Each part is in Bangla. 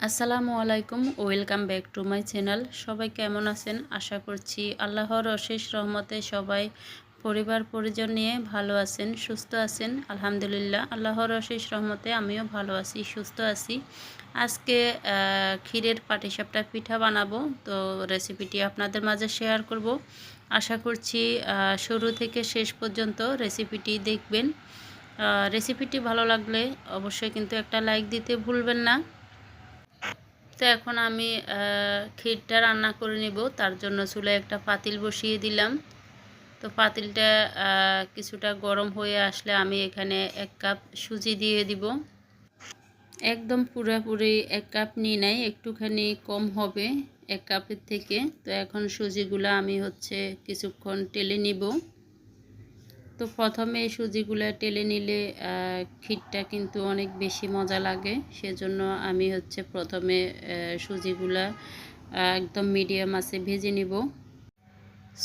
আসসালামু আলাইকুম, welcome back to my channel. সবাই কেমন আছেন? আশা করছি আল্লাহর অশেষ রহমতে সবাই পরিবার পরিজন নিয়ে ভালো আছেন, সুস্থ আছেন। আলহামদুলিল্লাহ, আল্লাহর অশেষ রহমতে আমিও ভালো আছি, সুস্থ আছি। আজকে ক্ষীরের পাটিসাপটা পিঠা বানাবো, তো রেসিপিটি আপনাদের মাঝে শেয়ার করব। আশা করছি শুরু থেকে শেষ পর্যন্ত রেসিপিটি দেখবেন। রেসিপিটি ভালো লাগলে অবশ্যই কিন্তু একটা লাইক দিতে ভুলবেন না। তো এখন আমি ক্ষীরটা রান্না করে নেব। তার জন্য চুলায় একটা পাতিল বসিয়ে দিলাম। তো পাতিলটা কিছুটা গরম হয়ে আসলে আমি এখানে 1 কাপ সুজি দিয়ে দিব। একদম পুরোপুরি 1 কাপ নিয়ে নাই, একটুখানি কম হবে 1 কাপের থেকে। তো এখন সুজিগুলো আমি কিছুক্ষণ টেলে নিব। তো প্রথমে এই সুজিগুলো টেলে নিলে ক্ষীরটা কিন্তু অনেক বেশি মজা লাগে। সেজন্য আমি প্রথমে সুজিগুলা একদম মিডিয়াম আঁচে ভেজে নিব।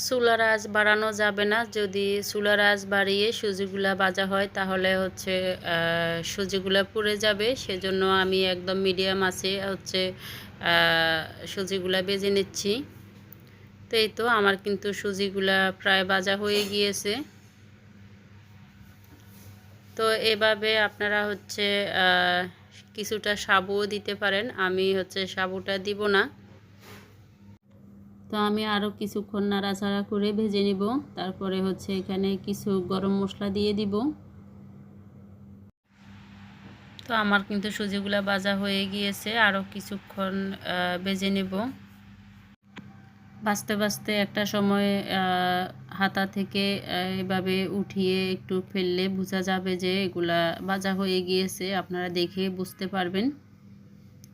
চুলার আঁচ বাড়ানো যাবে না। যদি চুলার আঁচ বাড়িয়ে সুজিগুলা ভাজা হয় তাহলে সুজিগুলা পুড়ে যাবে। সেজন্য আমি একদম মিডিয়াম আঁচে সুজিগুলা ভেজে নিচ্ছি। তো এই তো আমার কিন্তু সুজিগুলা প্রায় ভাজা হয়ে গিয়েছে। তো এভাবে আপনারা কিছুটা সাবুও দিতে পারেন। আমি সাবুটা দিব না। তো আমি আরও কিছুক্ষণ নাড়াচাড়া করে ভেজে নিব। তারপরে এখানে কিছু গরম মশলা দিয়ে দিব। তো আমার কিন্তু সুজিগুলা ভাজা হয়ে গিয়েছে, আরও কিছুক্ষণ ভেজে নেব। ভাজতে ভাজতে একটা সময় হাতা থেকে এভাবে উঠিয়ে একটু ফেললে বোঝা যাবে যে এগুলা ভাজা হয়ে গিয়েছে, আপনারা দেখে বুঝতে পারবেন।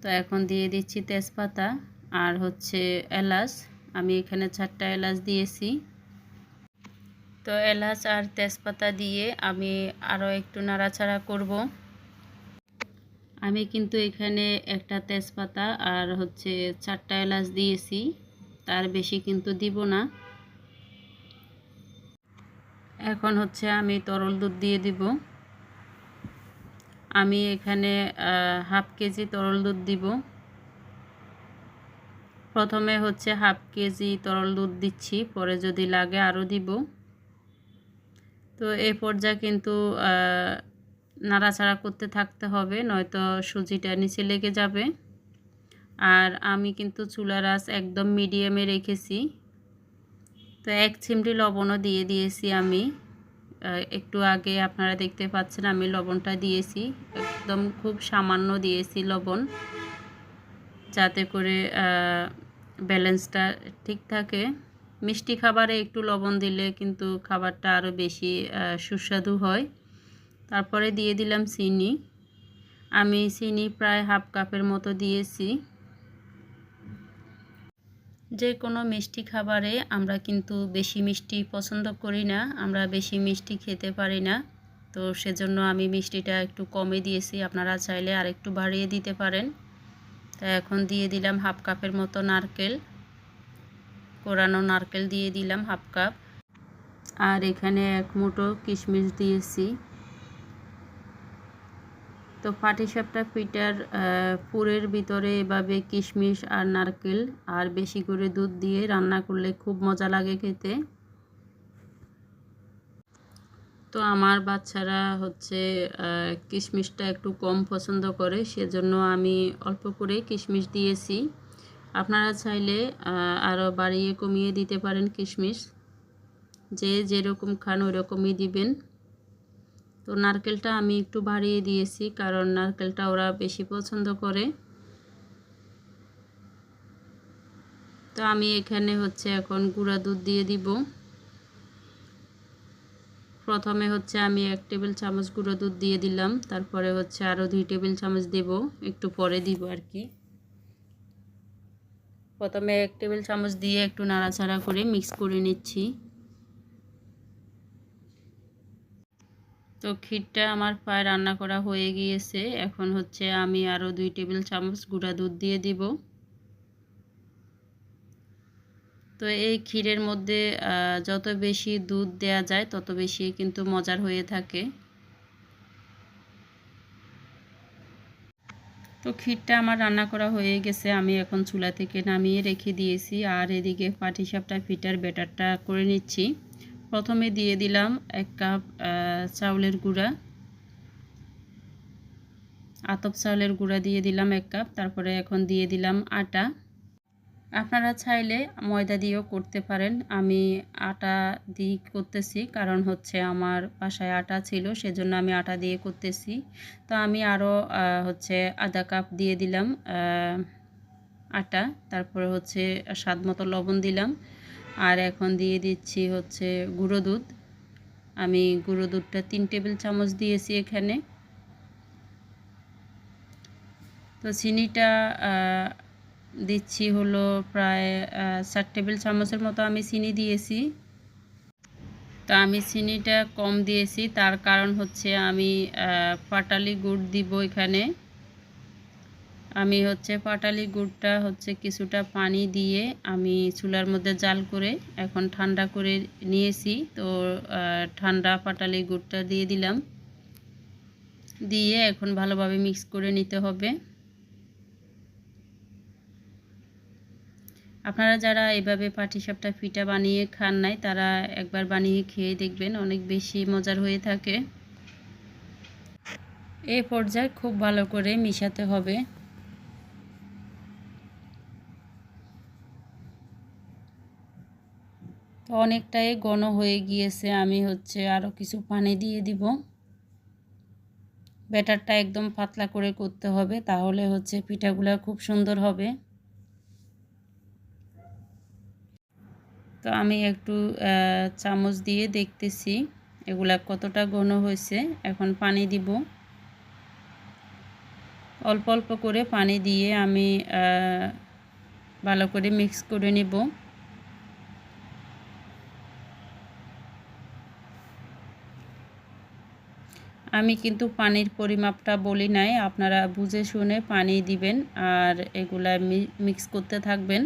তো এখন দিয়ে দিচ্ছি তেজপাতা আর এলাচ। আমি এখানে 4টা এলাচ দিয়েছি। তো এলাচ আর তেজপাতা দিয়ে আমি আরও একটু নাড়াচাড়া করব। আমি কিন্তু এখানে একটা তেজপাতা আর 4টা এলাচ দিয়েছি, তার বেশি কিন্তু দিব না। এখন আমি তরল দুধ দিয়ে দিব। আমি এখানে হাফ কেজি তরল দুধ দিব। প্রথমে হাফ কেজি তরল দুধ দিচ্ছি, পরে যদি লাগে আরও দিব। তো এই পর্যায়ে কিন্তু নাড়াচাড়া করতে থাকতে হবে, নয়তো সুজিটা নিচে লেগে যাবে। আর আমি কিন্তু চুলার আঁচ একদম মিডিয়ামে রেখেছি। তো 1 চিমটি লবণও দিয়ে দিয়েছি আমি। একটু আগে আপনারা দেখতে পাচ্ছেন আমি লবণটা দিয়েছি, একদম খুব সামান্য দিয়েছি লবণ, যাতে করে ব্যালেন্সটা ঠিক থাকে। মিষ্টি খাবারে একটু লবণ দিলে কিন্তু খাবারটা আরও বেশি সুস্বাদু হয়। তারপরে দিয়ে দিলাম চিনি। আমি চিনি প্রায় হাফ কাপের মতো দিয়েছি। যে কোনো মিষ্টি খাবারে আমরা কিন্তু বেশি মিষ্টি পছন্দ করি না, আমরা বেশি মিষ্টি খেতে পারি না। তো সেজন্য আমি মিষ্টিটা একটু কমে দিয়েছি, আপনারা চাইলে আর একটু বাড়িয়ে দিতে পারেন। তো এখন দিয়ে দিলাম হাফ কাপের মতো নারকেল, কোরানো নারকেল দিয়ে দিলাম হাফ কাপ। আর এখানে 1 মুঠো কিশমিশ দিয়েছি। তো পাটিসাপটা পিঠার পুরের ভিতরে এভাবে কিশমিশ আর নারকেল আর বেশি করে দুধ দিয়ে রান্না করলে খুব মজা লাগে খেতে। তো আমার বাচ্চারা কিশমিশটা একটু কম পছন্দ করে, সেজন্য আমি অল্প করে কিশমিশ দিয়েছি। আপনারা চাইলে আরও বাড়িয়ে কমিয়ে দিতে পারেন কিশমিশ, যে যেরকম খান ওই রকমই দিবেন। তো নারকেলটা আমি একটু বাড়িয়ে দিয়েছি, কারণ নারকেলটা ওরা বেশি পছন্দ করে। তো আমি এখানে এখন গুঁড়া দুধ দিয়ে দিব। প্রথমে আমি 1 টেবিল চামচ গুঁড়ো দুধ দিয়ে দিলাম, তারপরে আরও 2 টেবিল চামচ দেব, একটু পরে দিব আর কি। প্রথমে 1 টেবিল চামচ দিয়ে একটু নাড়াচাড়া করে মিক্স করে নিচ্ছি। তো ক্ষীরটা আমার প্রায় রান্না করা হয়ে গিয়েছে। এখন আমি আরও 2 টেবিল চামচ গুঁড়া দুধ দিয়ে দিব। তো এই ক্ষীরের মধ্যে যত বেশি দুধ দেয়া যায় তত বেশি কিন্তু মজার হয়ে থাকে। তো ক্ষীরটা আমার রান্না করা হয়ে গেছে, আমি এখন চুলা থেকে নামিয়ে রেখে দিয়েছি। আর এদিকে পাটিসাপটা পিঠার ব্যাটারটা করে নিচ্ছি। প্রথমে দিয়ে দিলাম 1 কাপ চাউলের গুঁড়া, আতপ চাউলের গুঁড়া দিয়ে দিলাম 1 কাপ। তারপরে এখন দিয়ে দিলাম আটা। আপনারা চাইলে ময়দা দিয়েও করতে পারেন, আমি আটা দিয়ে করতেছি কারণ হচ্ছে আমার বাসায় আটা ছিল, সেজন্য আমি আটা দিয়ে করতেছি। তো আমি আরও হচ্ছে আধা কাপ দিয়ে দিলাম আটা। তারপরে হচ্ছে স্বাদ মতো লবণ দিলাম। আর এখন দিয়ে দিচ্ছি হচ্ছে গুঁড়ো দুধ। আমি গুঁড়ো দুধটা 3 টেবিল চামচ দিয়েছি এখানে। তো চিনিটা দিচ্ছি হলো প্রায় 4 টেবিল চামচের মতো আমি চিনি দিয়েছি। তো আমি চিনিটা কম দিয়েছি, তার কারণ হচ্ছে আমি পাটালি গুড় দিব এখানে। আমি হচ্ছে পাটালি গুড়টা হচ্ছে কিছুটা পানি দিয়ে আমি চুলার মধ্যে জাল করে এখন ঠান্ডা করে নিয়েছি। তো ঠান্ডা পাটালি গুড়টা দিয়ে দিলাম, দিয়ে এখন ভালোভাবে মিক্স করে নিতে হবে। আপনারা যারা এভাবে পাটিসাপটা পিঠা বানিয়ে খান নাই, তারা একবার বানিয়ে খেয়ে দেখবেন, অনেক বেশি মজার হয়ে থাকে। এই পর্যায়ে খুব ভালো করে মিশাতে হবে। তো অনেকটাই ঘন হয়ে গিয়েছে, আমি হচ্ছে আরও কিছু পানি দিয়ে দিব। ব্যাটারটা একদম পাতলা করে করতে হবে, তাহলে হচ্ছে পিঠাগুলো খুব সুন্দর হবে। তো আমি একটু চামচ দিয়ে দেখতেছি এগুলা কতটা ঘন হয়েছে। এখন পানি দিব, অল্প অল্প করে পানি দিয়ে আমি ভালো করে মিক্স করে নেব। আমি কিন্তু পানির পরিমাপটা বলি নাই, আপনারা বুঝে শুনে পানি দিবেন আর এগুলা মিক্স করতে থাকবেন।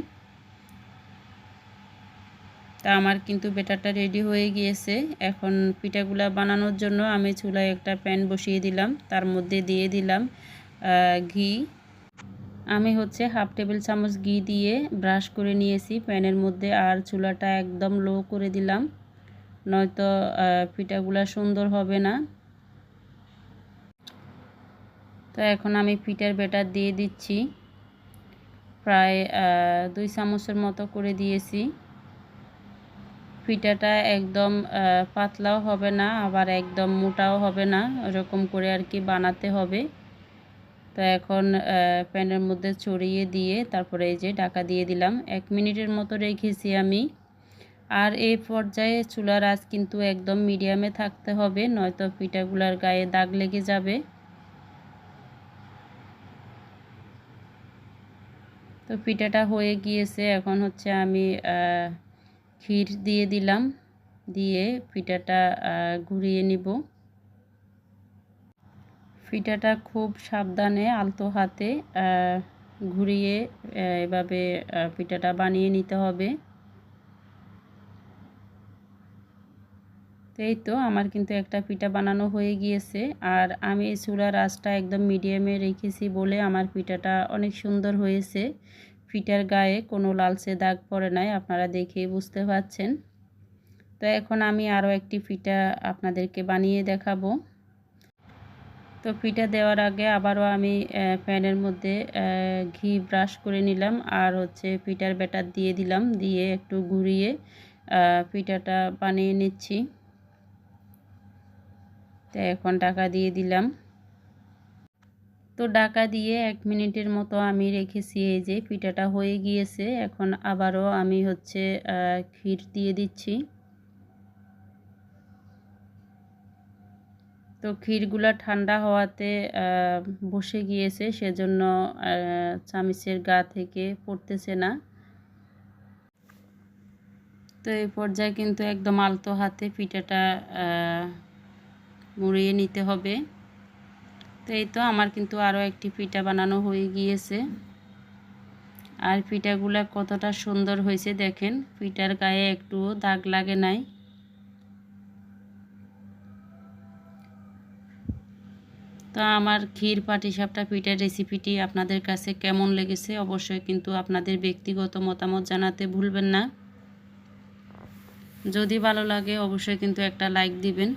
তা আমার কিন্তু ব্যাটারটা রেডি হয়ে গিয়েছে। এখন পিঠাগুলা বানানোর জন্য আমি চুলায় একটা প্যান বসিয়ে দিলাম, তার মধ্যে দিয়ে দিলাম ঘি। আমি হচ্ছে 1/2 টেবিল চামচ ঘি দিয়ে ব্রাশ করে নিয়েছি প্যানের মধ্যে, আর চুলাটা একদম লো করে দিলাম, নয়তো পিঠাগুলা সুন্দর হবে না। তো এখন আমি পিঠার ব্যাটার দিয়ে দিচ্ছি, প্রায় 2 চামচের মতো করে দিয়েছি। পিঠাটা একদম পাতলাও হবে না, আবার একদম মোটাও হবে না, এরকম করে আর কি বানাতে হবে। তো এখন প্যানের মধ্যে ছড়িয়ে দিয়ে তারপরে এই যে ঢাকা দিয়ে দিলাম, 1 মিনিটের মতো রেখেছি আমি। আর এই পর্যায়ে চুলার আঁচ কিন্তু একদম মিডিয়ামে থাকতে হবে, নয়তো পিঠাগুলার গায়ে দাগ লেগে যাবে। তো পিঠাটা হয়ে গিয়েছে, এখন হচ্ছে আমি ক্ষীর দিয়ে দিলাম, দিয়ে পিঠাটা ঘুরিয়ে নিব। পিঠাটা খুব সাবধানে আলতো হাতে ঘুরিয়ে এভাবে পিঠাটা বানিয়ে নিতে হবে। তো এই তো আমার কিন্তু একটা পিঠা বানানো হয়ে গিয়েছে, আর আমি চুলার আঁচটা একদম মিডিয়ামে রেখেছি বলে আমার পিঠাটা অনেক সুন্দর হয়েছে। পিঠার গায়ে কোনো লালচে দাগ পড়ে নাই, আপনারা দেখেই বুঝতে পারছেন। তো এখন আমি আরও একটি পিঠা আপনাদেরকে বানিয়ে দেখাবো। তো পিঠা দেওয়ার আগে আবারও আমি প্যানের মধ্যে ঘি ব্রাশ করে নিলাম, আর হচ্ছে পিঠার ব্যাটার দিয়ে দিলাম, দিয়ে একটু ঘুরিয়ে পিঠাটা বানিয়ে নিচ্ছি। তো এখন ঢাকা দিয়ে দিলাম। তো ঢাকা দিয়ে 1 মিনিটের মতো আমি রেখেছি, এই যে পিঠাটা হয়ে গিয়েছে। এখন আবারও আমি হচ্ছে ক্ষীর দিয়ে দিচ্ছি। তো ক্ষীরগুলা ঠান্ডা হওয়াতে বসে গিয়েছে, সেজন্য চামিচের গা থেকে পড়তেছে না। তো এই পর্যায়ে কিন্তু একদম আলতো হাতে পিঠাটা মুড়িয়ে নিতে হবে। তো এই তো আমার কিন্তু আরও একটি পিঠা বানানো হয়ে গিয়েছে, আর পিঠাগুলা কতটা সুন্দর হয়েছে দেখেন, পিঠার গায়ে একটু দাগ লাগে নাই। তো তো আমার ক্ষীর পাটিসাপটা পিঠার রেসিপিটি আপনাদের কাছে কেমন লেগেছে অবশ্যই কিন্তু আপনাদের ব্যক্তিগত মতামত জানাতে ভুলবেন না। যদি ভালো লাগে অবশ্যই কিন্তু একটা লাইক দিবেন।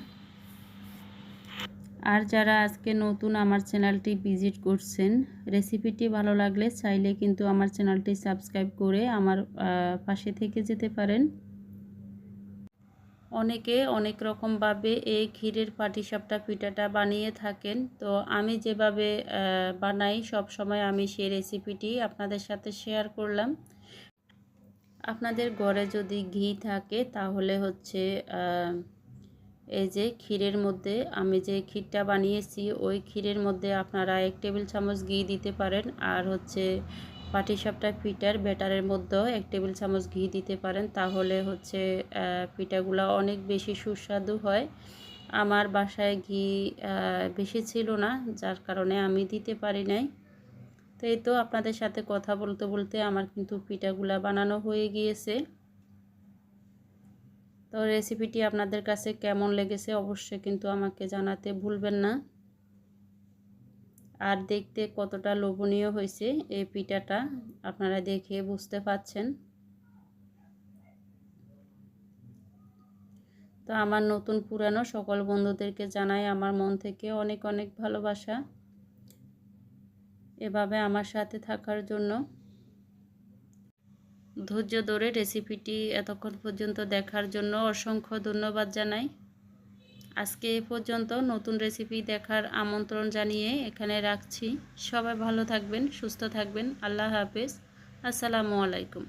আর যারা আজকে নতুন আমার চ্যানেলটি ভিজিট করছেন, রেসিপিটি ভালো লাগলে চাইলে কিন্তু আমার চ্যানেলটি সাবস্ক্রাইব করে আমার পাশে থেকে যেতে পারেন। অনেকে অনেক রকমভাবে এই ক্ষীরের পাটিসাপটা পিঠাটা বানিয়ে থাকেন, তো আমি যেভাবে বানাই সব সময় আমি সেই রেসিপিটি আপনাদের সাথে শেয়ার করলাম। আপনাদের ঘরে যদি ঘি থাকে তাহলে হচ্ছে এই যে ক্ষীরের মধ্যে আমি যে ক্ষীরটা বানিয়েছি ওই ক্ষীরের মধ্যে আপনারা 1 টেবিল চামচ ঘি দিতে পারেন, আর হচ্ছে পাটিসাপটা পিঠার ব্যাটারের মধ্যেও 1 টেবিল চামচ ঘি দিতে পারেন। তাহলে হচ্ছে পিঠাগুলো অনেক বেশি সুস্বাদু হয়। আমার বাসায় ঘি বেশি ছিল না, যার কারণে আমি দিতে পারি নাই। তো এই তো আপনাদের সাথে কথা বলতে বলতে আমার কিন্তু পিঠাগুলা বানানো হয়ে গিয়েছে। তো রেসিপিটি আপনাদের কাছে কেমন লেগেছে অবশ্যই কিন্তু আমাকে জানাতে ভুলবেন না। আর দেখতে কতটা লোভনীয় হয়েছে এই পিঠাটা আপনারা দেখে বুঝতে পারছেন। তো আমার নতুন পুরানো সকল বন্ধুদেরকে জানাই আমার মন থেকে অনেক অনেক ভালোবাসা এভাবে আমার সাথে থাকার জন্য। ধৈর্য ধরে রেসিপিটি এতক্ষণ পর্যন্ত দেখার জন্য অসংখ্য ধন্যবাদ জানাই। আজকে এ পর্যন্ত, নতুন রেসিপি দেখার আমন্ত্রণ জানিয়ে এখানে রাখছি। সবাই ভালো থাকবেন, সুস্থ থাকবেন। আল্লাহ হাফেজ। আসসালামু আলাইকুম।